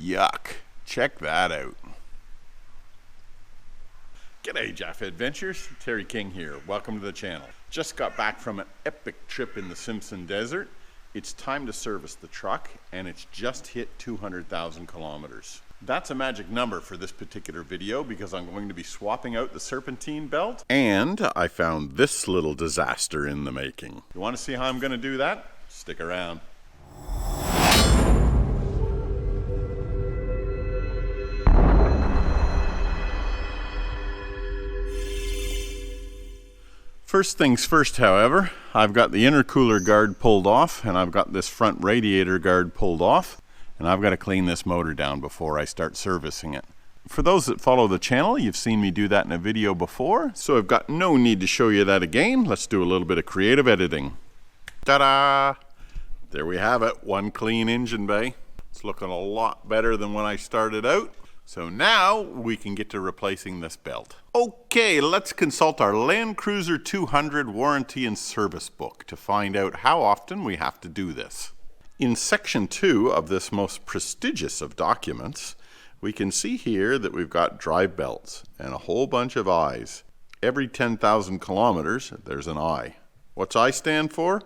Yuck. Check that out. G'day Jaffa Adventures, Terry King here. Welcome to the channel. Just got back from an epic trip in the Simpson Desert. It's time to service the truck and it's just hit 200,000 kilometers. That's a magic number for this particular video because I'm going to be swapping out the Serpentine belt. And I found this little disaster in the making. You want to see how I'm going to do that? Stick around. First things first, however, I've got the intercooler guard pulled off and I've got this front radiator guard pulled off, and I've got to clean this motor down before I start servicing it. For those that follow the channel, you've seen me do that in a video before, so I've got no need to show you that again. Let's do a little bit of creative editing. Ta-da! There we have it, one clean engine bay. It's looking a lot better than when I started out. So now we can get to replacing this belt. Okay, let's consult our Landcruiser 200 warranty and service book to find out how often we have to do this. In section 2 of this most prestigious of documents, we can see here that we've got drive belts and a whole bunch of I's. Every 10,000 kilometers, there's an I. What's I stand for?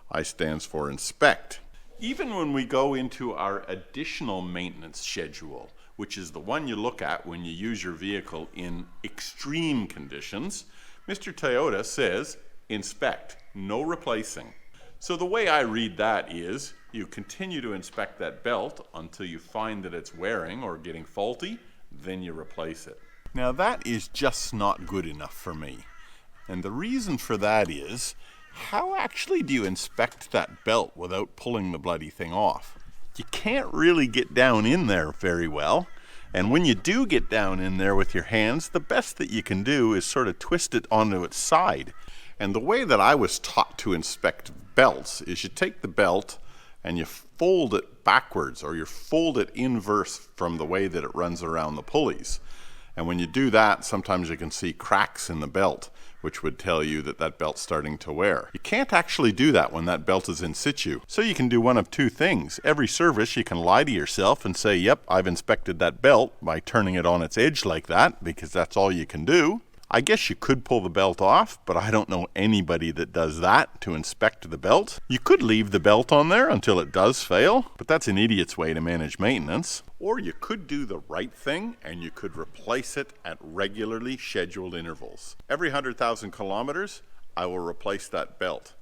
I stands for inspect. Even when we go into our additional maintenance schedule, which is the one you look at when you use your vehicle in extreme conditions, Mr. Toyota says, inspect, no replacing. So the way I read that is, you continue to inspect that belt until you find that it's wearing or getting faulty, then you replace it. Now that is just not good enough for me. And the reason for that is, how actually do you inspect that belt without pulling the bloody thing off? You can't really get down in there very well, and when you do get down in there with your hands, the best that you can do is sort of twist it onto its side. And the way that I was taught to inspect belts is you take the belt and you fold it backwards, or you fold it inverse from the way that it runs around the pulleys. And when you do that, sometimes you can see cracks in the belt, which would tell you that that belt's starting to wear. You can't actually do that when that belt is in situ. So you can do one of two things. Every service you can lie to yourself and say, yep, I've inspected that belt, by turning it on its edge like that, because that's all you can do. I guess you could pull the belt off, but I don't know anybody that does that to inspect the belt. You could leave the belt on there until it does fail, but that's an idiot's way to manage maintenance. Or you could do the right thing and you could replace it at regularly scheduled intervals. Every 100,000 kilometers, I will replace that belt.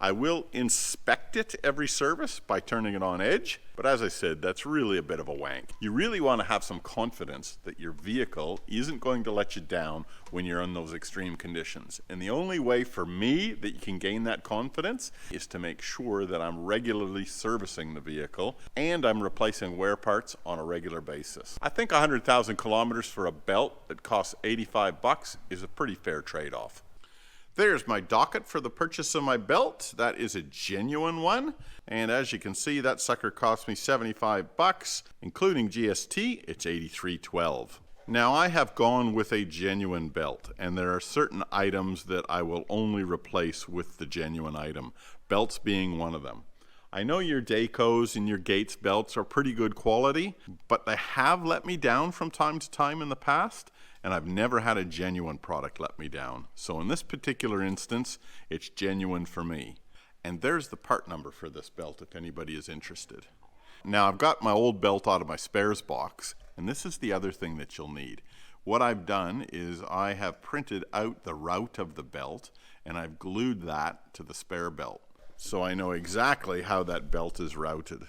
I will inspect it every service by turning it on edge, but as I said, that's really a bit of a wank. You really want to have some confidence that your vehicle isn't going to let you down when you're in those extreme conditions. And the only way for me that you can gain that confidence is to make sure that I'm regularly servicing the vehicle and I'm replacing wear parts on a regular basis. I think 100,000 kilometers for a belt that costs $85 is a pretty fair trade-off. There's my docket for the purchase of my belt. That is a genuine one. And as you can see, that sucker cost me $75, including GST, it's $83.12. Now I have gone with a genuine belt, and there are certain items that I will only replace with the genuine item, belts being one of them. I know your Daycos and your Gates belts are pretty good quality, but they have let me down from time to time in the past, and I've never had a genuine product let me down. So in this particular instance, it's genuine for me. And there's the part number for this belt if anybody is interested. Now I've got my old belt out of my spares box, and this is the other thing that you'll need. What I've done is I have printed out the route of the belt, and I've glued that to the spare belt. So I know exactly how that belt is routed.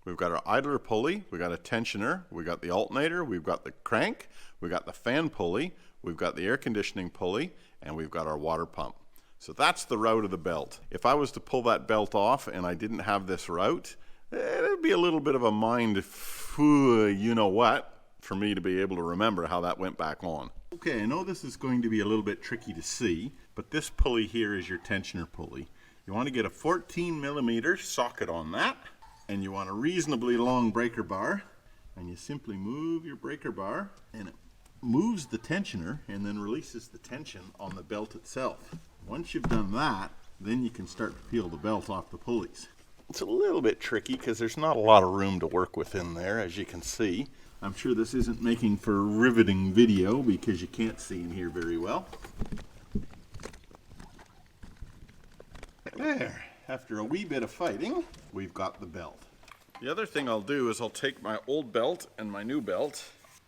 We've got our idler pulley, we've got a tensioner, we've got the alternator, we've got the crank, we've got the fan pulley, we've got the air conditioning pulley, and we've got our water pump. So that's the route of the belt. If I was to pull that belt off and I didn't have this route, it'd be a little bit of a mind, you know what, for me to be able to remember how that went back on. Okay, I know this is going to be a little bit tricky to see, but this pulley here is your tensioner pulley. You want to get a 14mm socket on that, and you want a reasonably long breaker bar, and you simply move your breaker bar, and it moves the tensioner and then releases the tension on the belt itself. Once you've done that, then you can start to peel the belt off the pulleys. It's a little bit tricky because there's not a lot of room to work with in there, as you can see. I'm sure this isn't making for riveting video because you can't see in here very well. There, after a wee bit of fighting, we've got the belt. The other thing I'll do is I'll take my old belt and my new belt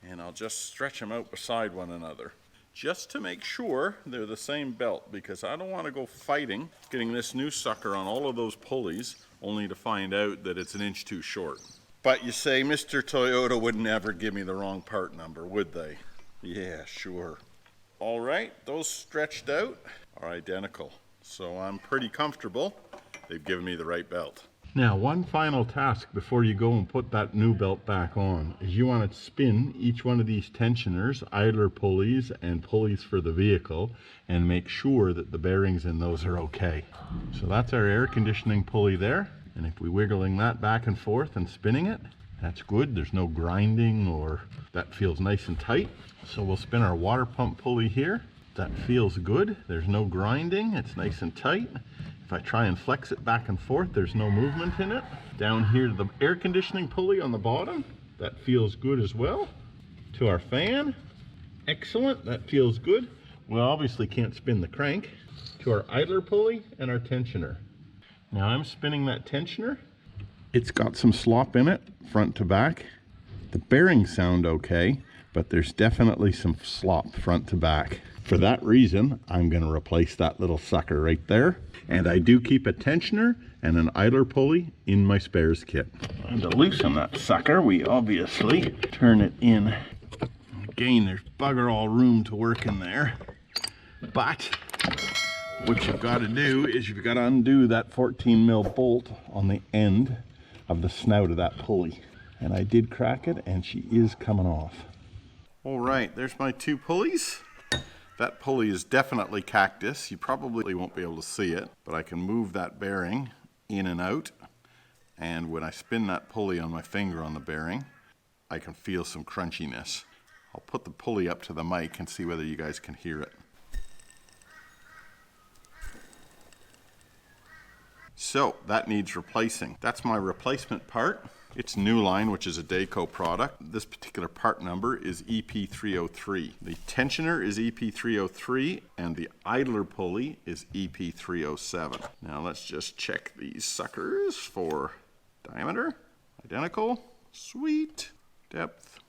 and I'll just stretch them out beside one another, just to make sure they're the same belt, because I don't want to go fighting getting this new sucker on all of those pulleys only to find out that it's an inch too short. But you say Mr. Toyota would never give me the wrong part number, would they? Yeah, sure. All right, those stretched out are identical, so I'm pretty comfortable they've given me the right belt. Now, one final task before you go and put that new belt back on is you want to spin each one of these tensioners, idler pulleys and pulleys for the vehicle, and make sure that the bearings in those are okay. So that's our air conditioning pulley there. And if we're wiggling that back and forth and spinning it, that's good. There's no grinding, or that feels nice and tight. So we'll spin our water pump pulley here. That feels good. There's no grinding. It's nice and tight. If I try and flex it back and forth, there's no movement in it. Down here to the air conditioning pulley on the bottom, that feels good as well. To our fan, excellent, that feels good. We obviously can't spin the crank. To our idler pulley and our tensioner. Now I'm spinning that tensioner. It's got some slop in it, front to back. The bearings sound okay, but there's definitely some slop front to back. For that reason, I'm going to replace that little sucker right there. And I do keep a tensioner and an idler pulley in my spares kit. And to loosen that sucker, we obviously turn it in. Again, there's bugger all room to work in there. But what you've got to do is you've got to undo that 14 mil bolt on the end of the snout of that pulley. And I did crack it, and she is coming off. All right, there's my two pulleys. That pulley is definitely cactus. You probably won't be able to see it, but I can move that bearing in and out. And when I spin that pulley on my finger on the bearing, I can feel some crunchiness. I'll put the pulley up to the mic and see whether you guys can hear it. So that needs replacing. That's my replacement part. It's New Line, which is a Dayco product. This particular part number is EP303. The tensioner is EP303 and the idler pulley is EP307. Now let's just check these suckers for diameter. Identical. Sweet. Depth.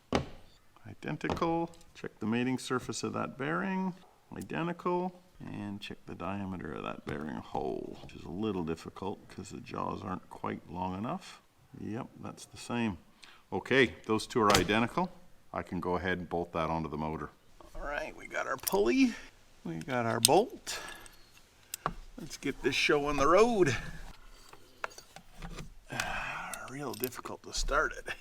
Identical. Check the mating surface of that bearing. Identical. And check the diameter of that bearing hole, which is a little difficult because the jaws aren't quite long enough. Yep, that's the same. Okay, those two are identical. I can go ahead and bolt that onto the motor. All right, we got our pulley. We got our bolt. Let's get this show on the road. Real difficult to start it.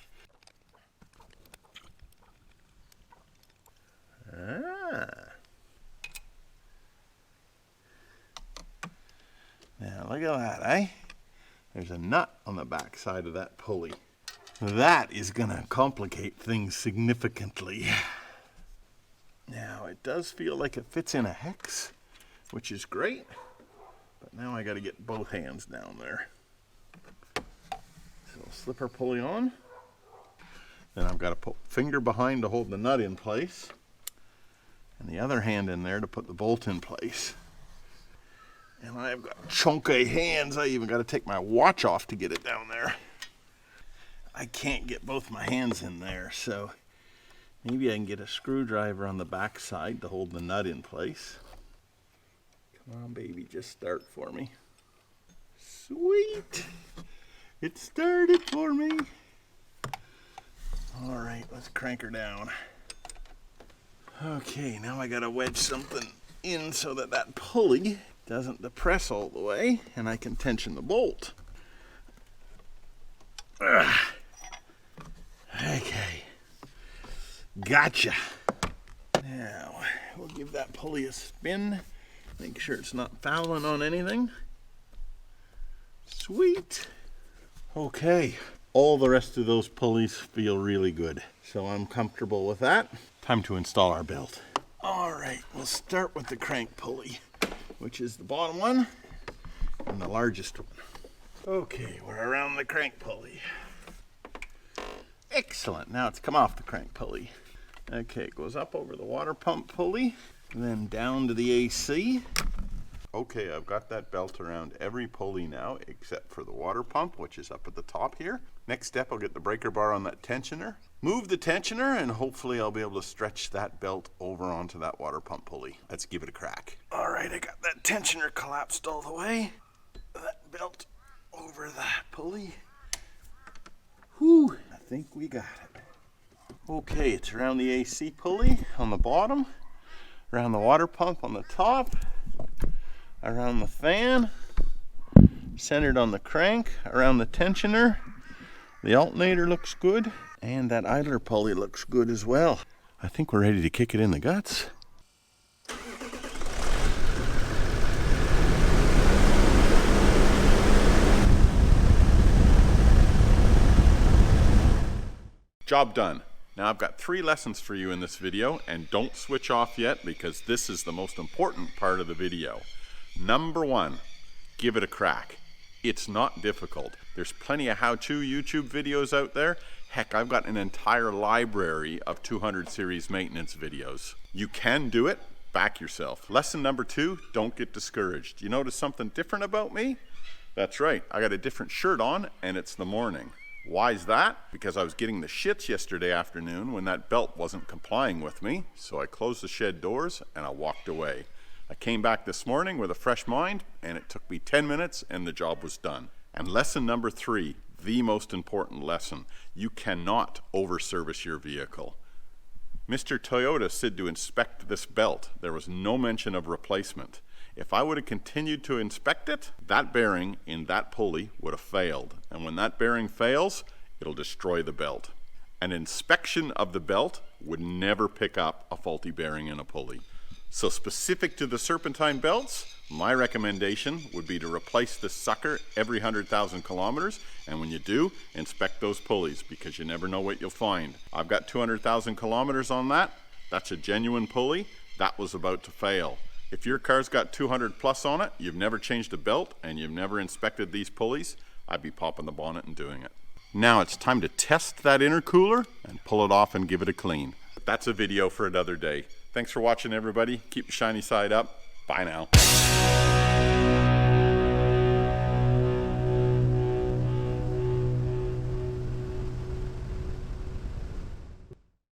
Now look at that, eh? There's a nut on the back side of that pulley. That is going to complicate things significantly. Now it does feel like it fits in a hex, which is great. But now I got to get both hands down there. So slip our pulley on. Then I've got to put finger behind to hold the nut in place. And the other hand in there to put the bolt in place. And I've got chunky hands. I even got to take my watch off to get it down there. I can't get both my hands in there, so maybe I can get a screwdriver on the back side to hold the nut in place. Come on, baby, just start for me. Sweet! It started for me. All right, let's crank her down. Okay, now I got to wedge something in so that that pulley doesn't depress all the way, and I can tension the bolt. Ugh. Okay, gotcha. Now, we'll give that pulley a spin, make sure it's not fouling on anything. Sweet. Okay, all the rest of those pulleys feel really good, so I'm comfortable with that. Time to install our belt. All right, we'll start with the crank pulley, which is the bottom one and the largest one. Okay, we're around the crank pulley. Excellent, now it's come off the crank pulley. Okay, it goes up over the water pump pulley, then down to the AC. Okay, I've got that belt around every pulley now, except for the water pump, which is up at the top here. Next step, I'll get the breaker bar on that tensioner, move the tensioner, and hopefully I'll be able to stretch that belt over onto that water pump pulley. Let's give it a crack. All right, I got that tensioner collapsed all the way. That belt over that pulley. Whew, I think we got it. Okay, it's around the AC pulley on the bottom, around the water pump on the top, around the fan, centered on the crank, around the tensioner. The alternator looks good, and that idler pulley looks good as well. I think we're ready to kick it in the guts. Job done. Now I've got 3 lessons for you in this video, and don't switch off yet because this is the most important part of the video. Number 1, give it a crack. It's not difficult. There's plenty of how-to YouTube videos out there. Heck, I've got an entire library of 200 series maintenance videos. You can do it, back yourself. Lesson number 2, don't get discouraged. You notice something different about me? That's right, I got a different shirt on and it's the morning. Why is that? Because I was getting the shits yesterday afternoon when that belt wasn't complying with me, so I closed the shed doors and I walked away. I came back this morning with a fresh mind, and it took me 10 minutes and the job was done. And lesson number 3, the most important lesson, you cannot over-service your vehicle. Mr. Toyota said to inspect this belt. There was no mention of replacement. If I would have continued to inspect it, that bearing in that pulley would have failed. And when that bearing fails, it'll destroy the belt. An inspection of the belt would never pick up a faulty bearing in a pulley. So specific to the Serpentine belts, my recommendation would be to replace this sucker every 100,000 kilometers. And when you do, inspect those pulleys because you never know what you'll find. I've got 200,000 kilometers on that. That's a genuine pulley. That was about to fail. If your car's got 200 plus on it, you've never changed a belt, and you've never inspected these pulleys, I'd be popping the bonnet and doing it. Now it's time to test that intercooler and pull it off and give it a clean. That's a video for another day. Thanks for watching, everybody. Keep your shiny side up. Bye now.